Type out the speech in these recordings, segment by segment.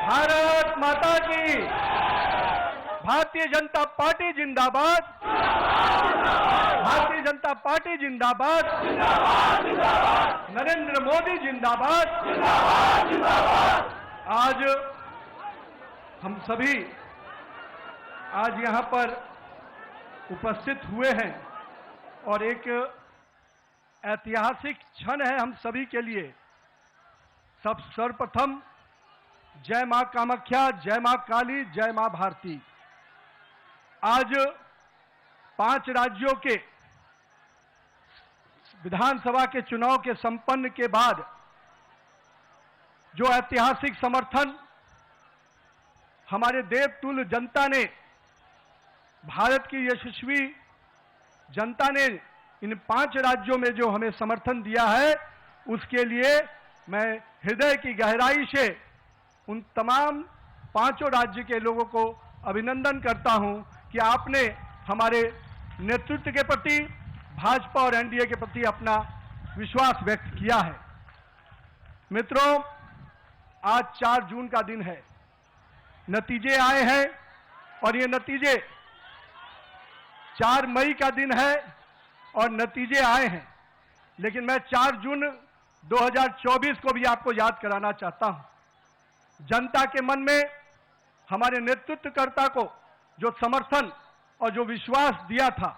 भारत माता की। भारतीय जनता पार्टी जिंदाबाद। भारतीय जनता पार्टी जिंदाबाद। नरेंद्र मोदी जिंदाबाद। आज हम सभी आज यहां पर उपस्थित हुए हैं और एक ऐतिहासिक क्षण है हम सभी के लिए। सर्वप्रथम जय मां कामाख्या, जय मां काली, जय मां भारती। आज 5 राज्यों के विधानसभा के चुनाव के संपन्न के बाद जो ऐतिहासिक समर्थन हमारे देवतुल्य जनता ने, भारत की यशस्वी जनता ने इन 5 राज्यों में जो हमें समर्थन दिया है, उसके लिए मैं हृदय की गहराई से उन तमाम 5 राज्य के लोगों को अभिनंदन करता हूं कि आपने हमारे नेतृत्व के प्रति, भाजपा और एनडीए के प्रति अपना विश्वास व्यक्त किया है। मित्रों, आज 4 जून का दिन है। नतीजे आए हैं और ये नतीजे 4 मई का दिन है और नतीजे आए हैं, लेकिन मैं 4 जून 2024 को भी आपको याद कराना चाहता हूं। जनता के मन में हमारे नेतृत्वकर्ता को जो समर्थन और जो विश्वास दिया था,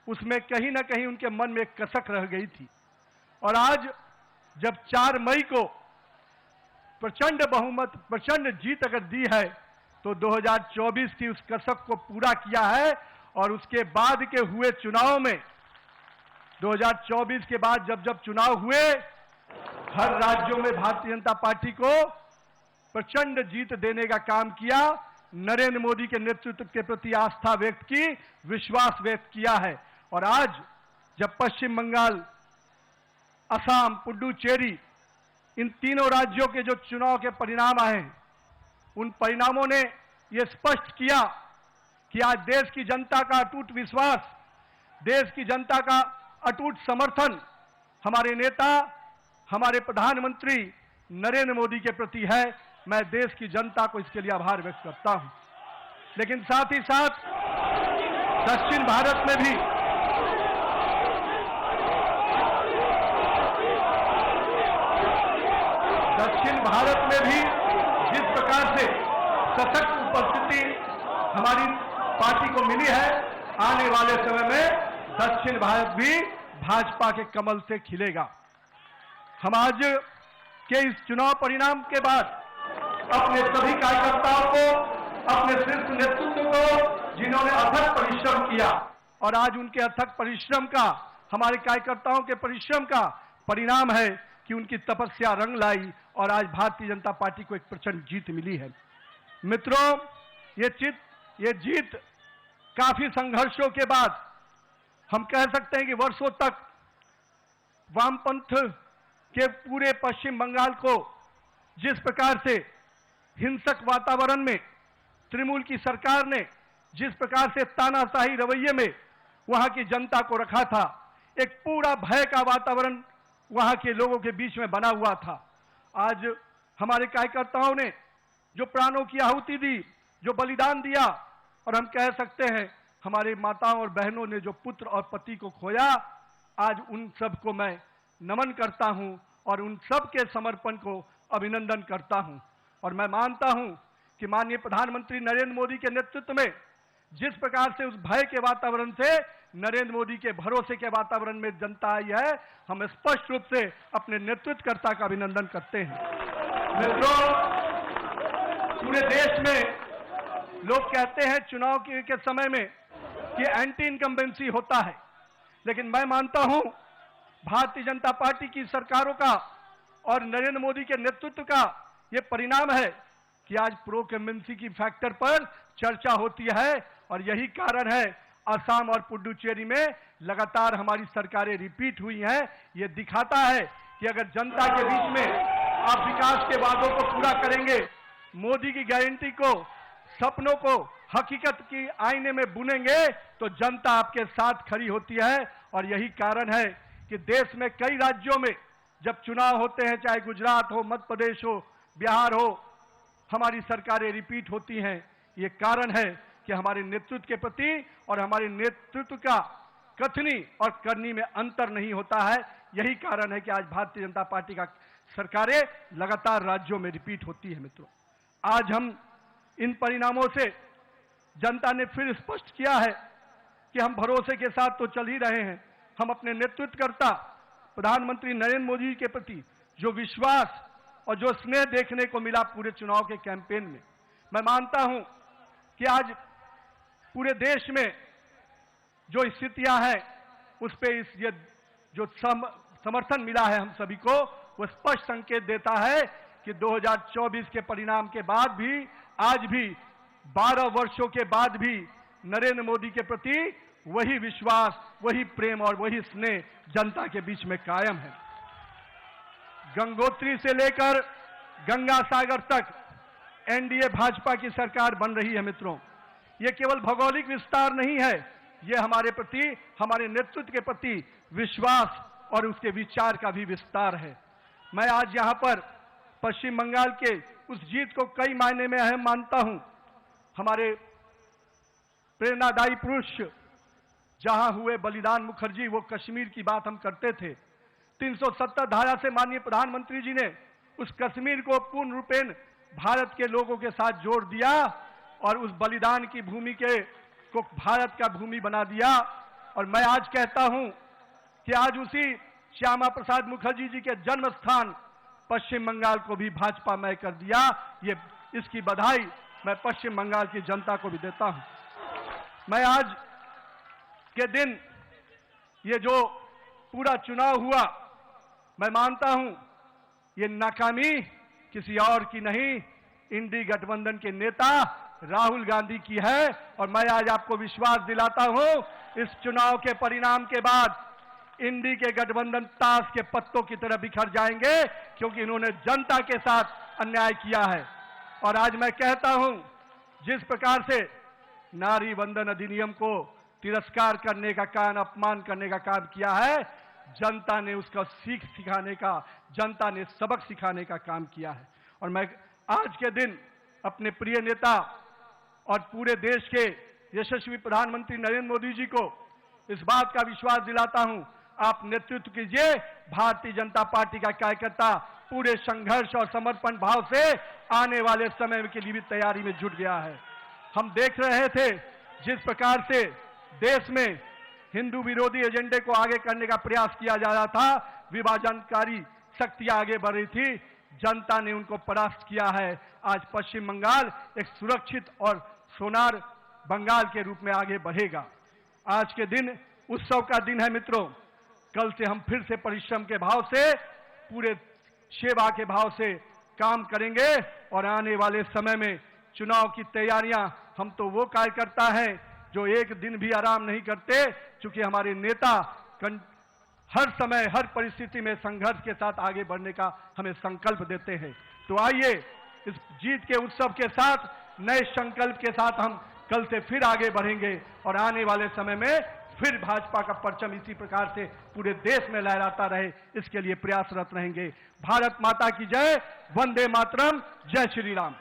उसमें कहीं ना कहीं उनके मन में एक कसक रह गई थी। और आज जब 4 मई को प्रचंड बहुमत, प्रचंड जीत अगर दी है, तो 2024 की उस कसक को पूरा किया है। और उसके बाद के हुए चुनाव में 2024 के बाद जब जब चुनाव हुए, हर राज्यों में भारतीय जनता पार्टी को प्रचंड जीत देने का काम किया। नरेंद्र मोदी के नेतृत्व के प्रति आस्था व्यक्त की, विश्वास व्यक्त किया है। और आज जब पश्चिम बंगाल, असम, पुडुचेरी, इन तीनों राज्यों के जो चुनाव के परिणाम आए हैं, उन परिणामों ने यह स्पष्ट किया कि आज देश की जनता का अटूट विश्वास, देश की जनता का अटूट समर्थन हमारे नेता, हमारे प्रधानमंत्री नरेंद्र मोदी के प्रति है। मैं देश की जनता को इसके लिए आभार व्यक्त करता हूं। लेकिन साथ ही साथ दक्षिण भारत में भी जिस प्रकार से सशक्त उपस्थिति हमारी पार्टी को मिली है, आने वाले समय में दक्षिण भारत भी भाजपा के कमल से खिलेगा। हम आज के इस चुनाव परिणाम के बाद अपने सभी कार्यकर्ताओं को, अपने शीर्ष नेतृत्व को, जिन्होंने अथक परिश्रम किया, और आज उनके अथक परिश्रम का, हमारे कार्यकर्ताओं के परिश्रम का परिणाम है कि उनकी तपस्या रंग लाई और आज भारतीय जनता पार्टी को एक प्रचंड जीत मिली है। मित्रों, ये जीत काफी संघर्षों के बाद, हम कह सकते हैं कि वर्षों तक वामपंथ के पूरे पश्चिम बंगाल को जिस प्रकार से हिंसक वातावरण में तृणमूल की सरकार ने जिस प्रकार से तानाशाही रवैये में वहां की जनता को रखा था, एक पूरा भय का वातावरण वहां के लोगों के बीच में बना हुआ था। आज हमारे कार्यकर्ताओं ने जो प्राणों की आहुति दी, जो बलिदान दिया, और हम कह सकते हैं हमारे माताओं और बहनों ने जो पुत्र और पति को खोया, आज उन सब को मैं नमन करता हूं और उन सब के समर्पण को अभिनंदन करता हूं। और मैं मानता हूं कि माननीय प्रधानमंत्री नरेंद्र मोदी के नेतृत्व में जिस प्रकार से उस भय के वातावरण से नरेंद्र मोदी के भरोसे के वातावरण में जनता आई है, हम स्पष्ट रूप से अपने नेतृत्वकर्ता का अभिनंदन करते हैं। मित्रों, पूरे देश में लोग कहते हैं चुनाव के समय में कि एंटी इनकम्बेंसी होता है, लेकिन मैं मानता हूं भारतीय जनता पार्टी की सरकारों का और नरेंद्र मोदी के नेतृत्व का यह परिणाम है कि आज प्रो इनकम्बेंसी की फैक्टर पर चर्चा होती है। और यही कारण है असम और पुडुचेरी में लगातार हमारी सरकारें रिपीट हुई हैं। ये दिखाता है कि अगर जनता के बीच में आप विकास के वादों को पूरा करेंगे, मोदी की गारंटी को, सपनों को हकीकत की आईने में बुनेंगे, तो जनता आपके साथ खड़ी होती है। और यही कारण है कि देश में कई राज्यों में जब चुनाव होते हैं, चाहे गुजरात हो, मध्य प्रदेश हो, बिहार हो, हमारी सरकारें रिपीट होती हैं। ये कारण है कि हमारे नेतृत्व के प्रति और हमारे नेतृत्व का कथनी और करनी में अंतर नहीं होता है। यही कारण है कि आज भारतीय जनता पार्टी का सरकारें लगातार राज्यों में रिपीट होती है। मित्रों, आज हम इन परिणामों से जनता ने फिर स्पष्ट किया है कि हम भरोसे के साथ तो चल ही रहे हैं। हम अपने नेतृत्वकर्ता प्रधानमंत्री नरेंद्र मोदी के प्रति जो विश्वास और जो स्नेह देखने को मिला पूरे चुनाव के कैंपेन में, मैं मानता हूं कि आज पूरे देश में जो स्थितियां हैं उस पे ये जो समर्थन मिला है हम सभी को, वो स्पष्ट संकेत देता है कि 2024 के परिणाम के बाद भी, आज भी 12 वर्षों के बाद भी नरेंद्र मोदी के प्रति वही विश्वास, वही प्रेम और वही स्नेह जनता के बीच में कायम है। गंगोत्री से लेकर गंगा सागर तक एनडीए भाजपा की सरकार बन रही है। मित्रों, ये केवल भौगोलिक विस्तार नहीं है, ये हमारे प्रति, हमारे नेतृत्व के प्रति विश्वास और उसके विचार का भी विस्तार है। मैं आज यहां पर पश्चिम बंगाल के उस जीत को कई मायने में अहम मानता हूं। हमारे प्रेरणादायी पुरुष जहां हुए बलिदान मुखर्जी, वो कश्मीर की बात हम करते थे। 370 धारा से माननीय प्रधानमंत्री जी ने उस कश्मीर को पूर्ण रूपेण भारत के लोगों के साथ जोड़ दिया और उस बलिदान की भूमि को भारत का भूमि बना दिया। और मैं आज कहता हूं कि आज उसी श्यामा प्रसाद मुखर्जी जी के जन्म स्थान पश्चिम बंगाल को भी भाजपामय कर दिया। ये इसकी बधाई मैं पश्चिम बंगाल की जनता को भी देता हूं। मैं आज के दिन ये जो पूरा चुनाव हुआ, मैं मानता हूं ये नाकामी किसी और की नहीं, इंडी गठबंधन के नेता राहुल गांधी की है। और मैं आज आपको विश्वास दिलाता हूं, इस चुनाव के परिणाम के बाद इंडी के गठबंधन ताश के पत्तों की तरह बिखर जाएंगे, क्योंकि इन्होंने जनता के साथ अन्याय किया है। और आज मैं कहता हूं, जिस प्रकार से नारी वंदन अधिनियम को तिरस्कार करने का काम, अपमान करने का काम किया है, जनता ने उसका सीख सिखाने का, जनता ने सबक सिखाने का काम किया है। और मैं आज के दिन अपने प्रिय नेता और पूरे देश के यशस्वी प्रधानमंत्री नरेंद्र मोदी जी को इस बात का विश्वास दिलाता हूं, आप नेतृत्व कीजिए। भारतीय जनता पार्टी का कार्यकर्ता पूरे संघर्ष और समर्पण भाव से आने वाले समय के लिए भी तैयारी में जुट गया है। हम देख रहे थे जिस प्रकार से देश में हिंदू विरोधी एजेंडे को आगे करने का प्रयास किया जा रहा था, विभाजनकारी शक्तियां आगे बढ़ रही थी, जनता ने उनको परास्त किया है। आज पश्चिम बंगाल एक सुरक्षित और सोनार बंगाल के रूप में आगे बढ़ेगा। आज के दिन उत्सव का दिन है। मित्रों, कल से हम फिर से परिश्रम के भाव से, पूरे सेवा के भाव से काम करेंगे और आने वाले समय में चुनाव की तैयारियां, हम तो वो कार्यकर्ता हैं जो एक दिन भी आराम नहीं करते, क्योंकि हमारे नेता हर समय, हर परिस्थिति में संघर्ष के साथ आगे बढ़ने का हमें संकल्प देते हैं। तो आइए इस जीत के उत्सव के साथ, नए संकल्प के साथ हम कल से फिर आगे बढ़ेंगे और आने वाले समय में फिर भाजपा का परचम इसी प्रकार से पूरे देश में लहराता रहे, इसके लिए प्रयासरत रहेंगे। भारत माता की जय, वंदे मातरम, जय श्री राम।